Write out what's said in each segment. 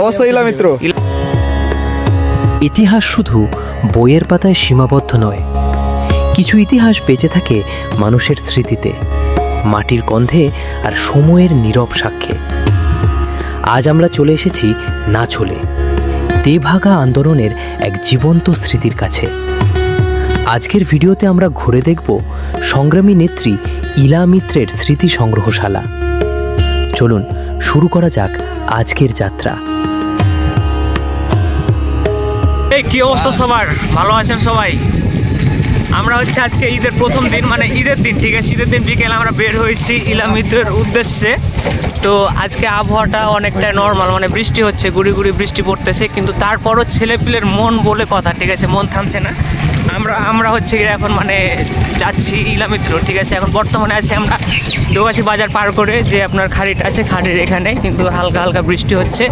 অবশ্যই ইলামিত্র। ইতিহাস শুধু বইয়ের পাতায় সীমাবদ্ধ নয়, কিছু ইতিহাস বেঁচে থাকে মানুষের স্মৃতিতে, মাটির গন্ধে আর সময়ের নীরব সাক্ষ্যে। আজ আমরা চলে এসেছি নাচলে, তেভাগা আন্দোলনের এক জীবন্ত স্মৃতির কাছে। আজকের ভিডিওতে আমরা ঘুরে দেখব সংগ্রামী নেত্রী ইলামিত্রের স্মৃতি সংগ্রহশালা। চলুন শুরু করা যাক আজকের যাত্রা। এই কি অবস্থা সবার, ভালো আছেন সবাই? আমরা হচ্ছে আজকে ঈদের প্রথম দিন, মানে ঈদের দিন, ঠিক আছে, ঈদের দিন বিকেলে আমরা বের হয়েছি ইলামিত্রের উদ্দেশ্যে। তো আজকে আবহাওয়াটা অনেকটা নর্মাল, মানে বৃষ্টি হচ্ছে, গুড়ি গুড়ি বৃষ্টি পড়তেছে, কিন্তু তারপরও ছেলেপিলের মন বলে কথা, ঠিক আছে, মন থামছে না। আমরা হচ্ছে এখন মানে যাচ্ছি ইলামিত্র, ঠিক আছে। এখন বর্তমানে আছি আমরা দোগাছি বাজার পার করে, যে আপনার খাড়িটা আছে, খাড়ির এখানে কিন্তু হালকা হালকা বৃষ্টি হচ্ছে।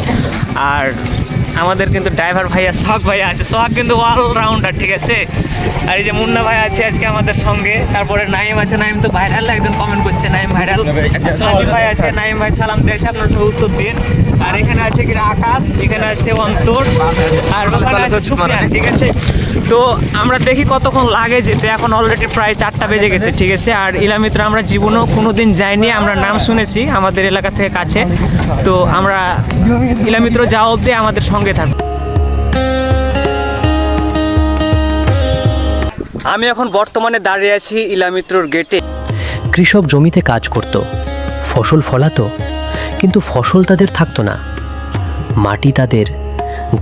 আর আমাদের কিন্তু ড্রাইভার ভাইয়া সোহাগ ভাইয়া আছে, সোহাগ কিন্তু অলরাউন্ডার, ঠিক আছে। আর এই যে মুন্না ভাই আছে আজকে আমাদের সঙ্গে, তারপরে নাইম আছে, নাইম তো ভাইরাল, একজন কমেন্ট করছে নাইম ভাইরাল। সাজিদ ভাই আছে, নাইম ভাই সালাম দিয়েছে, আপনার সব উত্তর দিন। আর এখানে আছে কি আকাশ, এখানে আছে অন্তর, আর ওখানে আছে সুফিয়ান, ঠিক আছে। তো আমরা দেখি কতক্ষণ লাগে যেতে, এখন অলরেডি প্রায় 4টা বেজে গেছে, ঠিক আছে। আর ইলামিত্র আমরা জীবনেও কোনো দিন যাইনি, আমরা নাম শুনেছি আমাদের এলাকা থেকে কাছে। তো আমরা ইলামিত্র যাওয়া অবধি আমাদের সঙ্গে থাকবো। আমি এখন বর্তমানে দাঁড়িয়ে আছি ইলামিত্রর গেটে। কৃষক জমিতে কাজ করত, ফসল ফলাতো, কিন্তু ফসল তাদের থাকতো না। মাটি তাদের,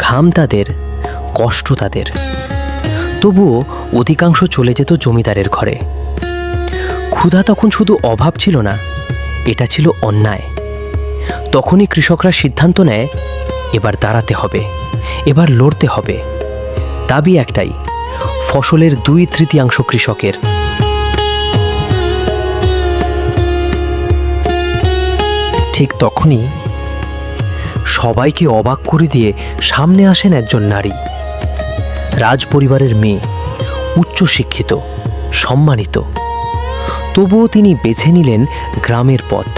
ঘাম তাদের, কষ্ট তাদের। তবুও অধিকাংশ চলে যেত জমিদারের ঘরে। ক্ষুধা তখন শুধু অভাব ছিল না, এটা ছিল অন্যায়। তখনই কৃষকরা সিদ্ধান্ত নেয়, এবার দাঁড়াতে হবে, এবার লড়তে হবে। দাবি একটাই, ফসলের 2/3 কৃষকের। ঠিক তখনই সবাইকে অবাক করে দিয়ে সামনে আসেন একজন নারী, রাজ পরিবারের মেয়ে, উচ্চশিক্ষিত, সম্মানিত। তবুও তিনি বেছে নিলেন গ্রামের পথ,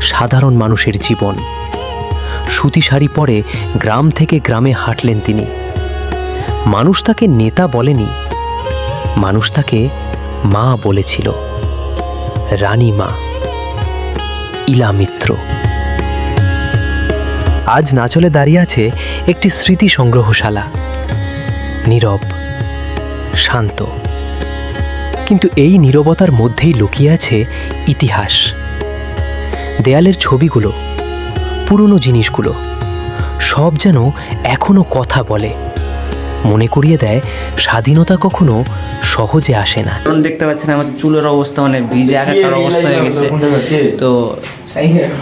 সাধারণ মানুষের জীবন। সুতি শাড়ি পরে গ্রাম থেকে গ্রামে হাঁটলেন তিনি। মানুষ তাকে নেতা বলেনি, মানুষ তাকে মা বলেছিল, রানী মা, ইলামিত্র। আজ নাচলে দাঁড়িয়ে আছে একটি স্মৃতি সংগ্রহশালা, নীরব, শান্ত, কিন্তু এই নীরবতার মধ্যেই লুকিয়ে আছে ইতিহাস। দেয়ালের ছবিগুলো, পুরনো জিনিসগুলো, সব যেন এখনো কথা বলে, মনে করিয়ে দেয় স্বাধীনতা কখনো সহজে আসে না। এখন দেখতে পাচ্ছেন আমার চুলের অবস্থা, মানে ভিজে একাকার অবস্থা হয়ে গেছে। তো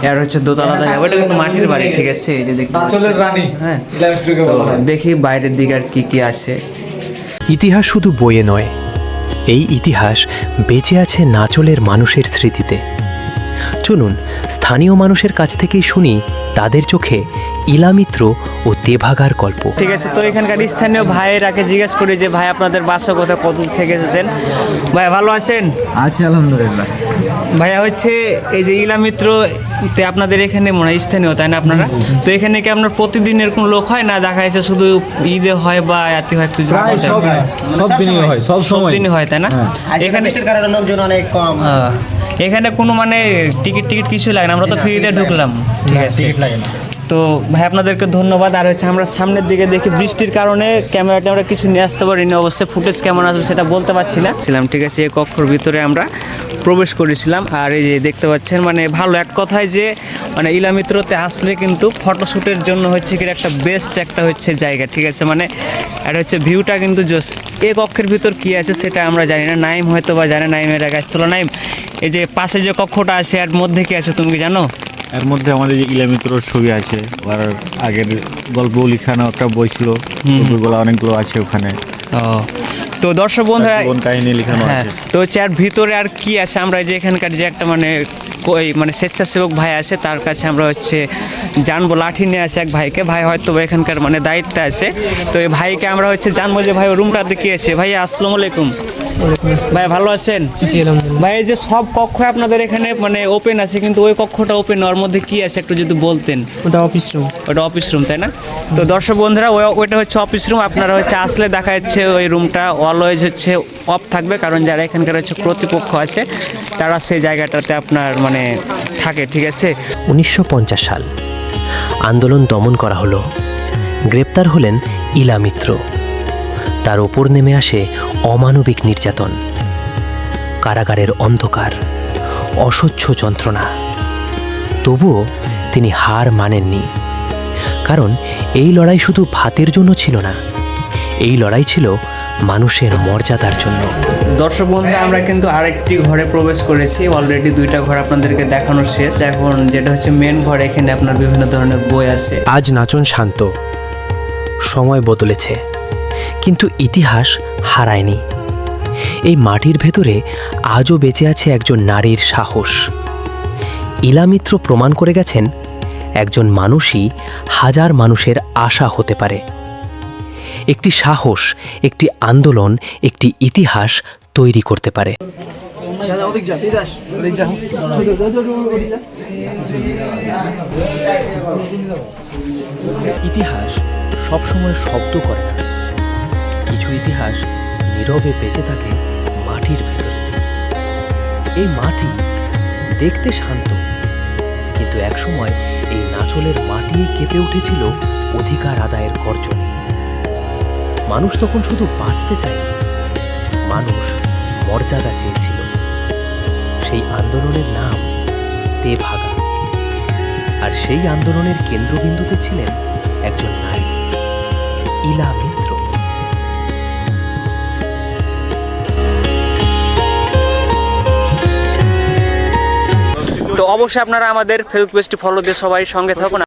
এর হচ্ছে দোতলা জায়গা, ওইটা কিন্তু মাটির বাড়ি, ঠিক আছে। এই যে দেখতে হ্যাঁ, তো দেখি বাইরের দিকে আর কি কি আছে। ইতিহাস শুধু বইয়ে নয়, এই ইতিহাস বেঁচে আছে নাচলের মানুষের স্মৃতিতে। চলুন স্থানীয় মানুষের কাছ থেকেই শুনি তাদের চোখে ইলামিত্র ও তেভাগার গল্প। ঠিক আছে, তো এখানকার স্থানীয় ভাইয়েরাকে জিজ্ঞেস করি যে ভাই আপনাদের বাসা কোথায়, কত থেকে এসেছেন? ভাই ভালো আছেন? আছি আলহামদুলিল্লাহ। ভাইয়া হচ্ছে এই যে ইলামিত্রতে আপনাদের এখানে মনে হয় স্থানীয়, তাই না আপনারা? তো এখানে কি আপনার প্রতিদিনের কোনো লোক হয় না, দেখা যাচ্ছে শুধু ঈদে হয় বা রাতে হয়? একটু সব দিনই হয়, সব দিনই হয়, তাই না? এখানে লোকজন অনেক কম। এখানে কোনো মানে টিকিট কিছু লাগে না, আমরা তো ফ্রিতে ঢুকলাম, ঠিক আছে। তো ভাই আপনাদেরকে ধন্যবাদ। আর হচ্ছে আমরা সামনের দিকে দেখি, বৃষ্টির কারণে ক্যামেরাটা আমরা কিছু নিয়ে আসতে পারিনি, অবশ্যই ফুটেজ কেমন আসবে সেটা বলতে পারছি না। ঠিক আছে, এই কক্ষর ভিতরে আমরা প্রবেশ করেছিলাম। আর এই যে দেখতে পাচ্ছেন, মানে ভালো এক কথায় যে মানে ইলামিত্রতে আসলে কিন্তু ফটোশ্যুটের জন্য হচ্ছে কি একটা বেস্ট একটা হচ্ছে জায়গা, ঠিক আছে। মানে এটা হচ্ছে ভিউটা কিন্তু জোস। এই কক্ষের ভিতর কি আছে সেটা আমরা জানি না, নাইম হয়তো বা জানে, নাইমের আগে চলো নাইম, এই যে পাশে যে কক্ষটা আছে এর মধ্যে কি আছে তুমি কি জানো? এর মধ্যে আমাদের যে ইলামিত্রর ছবি আছে, আর আগের গল্প লিখানো একটা বই ছিল, ওইগুলো অনেকগুলো আছে ওখানে। তো দর্শক বন্ধুরা কাহিনী লেখানো আছে। তো হচ্ছে আর ভিতরে আর কি আছে, আমরা যে এখানকার যে একটা মানে স্বেচ্ছাসেবক ভাই আছে তার কাছে আমরা হচ্ছে জানবো। লাঠি নিয়ে আসে এক ভাইকে, ভাই হয়তো এখানকার মানে দায়িত্বে আছে। তো এই ভাইকে আমরা হচ্ছে জানবো যে ভাই রুমটাতে কি আছে। ভাই আসসালামু আলাইকুম। ভাই ভালো আছেন? জি আলহামদুলিল্লাহ। ভাই এই যে সব কক্ষ আপনাদের এখানে মানে ওপেন আছে, কিন্তু ওই কক্ষটা ওপেন, ওর মধ্যে কি আছে একটু যদি বলতেন। ওটা অফিস রুম। ওটা অফিস রুম, তাই না? তো দর্শক বন্ধুরা, ওইটা হচ্ছে অফিস রুম। আপনারা হচ্ছে আসলে দেখা যাচ্ছে ওই রুমটা অলওয়েজ হচ্ছে অফ থাকবে, কারণ যারা এখানকার হচ্ছে কর্তৃপক্ষ আছে তারা সেই জায়গাটাতে আপনার মানে থাকে, ঠিক আছে? 1950 সাল আন্দোলন দমন করা হলো। গ্রেপ্তার হলেন ইলা মিত্র। তার ওপর নেমে আসে অমানবিক নির্যাতন, কারাগারের অন্ধকার, অসহ্য যন্ত্রণা। তবুও তিনি হার মানেননি, কারণ এই লড়াই শুধু ভাতের জন্য ছিল না, এই লড়াই ছিল মানুষের মর্যাদার জন্য। দর্শক বন্ধুরা, আমরা কিন্তু আরেকটি ঘরে প্রবেশ করেছি। অলরেডি 2টা ঘর আপনাদেরকে দেখানো শেষ। এখন যেটা হচ্ছে মেন ঘর, এখানে আপনার বিভিন্ন ধরনের বই আছে। আজ নাচন শান্ত, সময় বদলেছে, কিন্তু ইতিহাস হারায়নি। এই মাটির ভেতরে আজও বেঁচে আছে একজন নারীর সাহস। ইলা মিত্র প্রমাণ করে গেছেন একজন মানুষই হাজার মানুষের আশা হতে পারে। একটি সাহস, একটি আন্দোলন, একটি ইতিহাস তৈরি করতে পারে। ইতিহাস সবসময় শব্দ করে না, কিছু ইতিহাস নীরবে বেঁচে থাকে মাটির ভেতরে। এই মাটি দেখতে শান্ত, কিন্তু একসময় এই নাচলের মাটি কেঁপে উঠেছিল অধিকার আদায়ের গর্জনে। মানুষ তখন শুধু বাঁচতে চায়, মানুষ মর্যাদা চেয়েছিল। সেই আন্দোলনের নাম তেভাগা, আর সেই আন্দোলনের কেন্দ্রবিন্দুতে ছিলেন একজন নারী, ইলা মিত্র। তো অবশ্যই আপনারা আমাদের ফেসবুক পেজটি ফলো দিয়ে সবাই সঙ্গে থাকুন।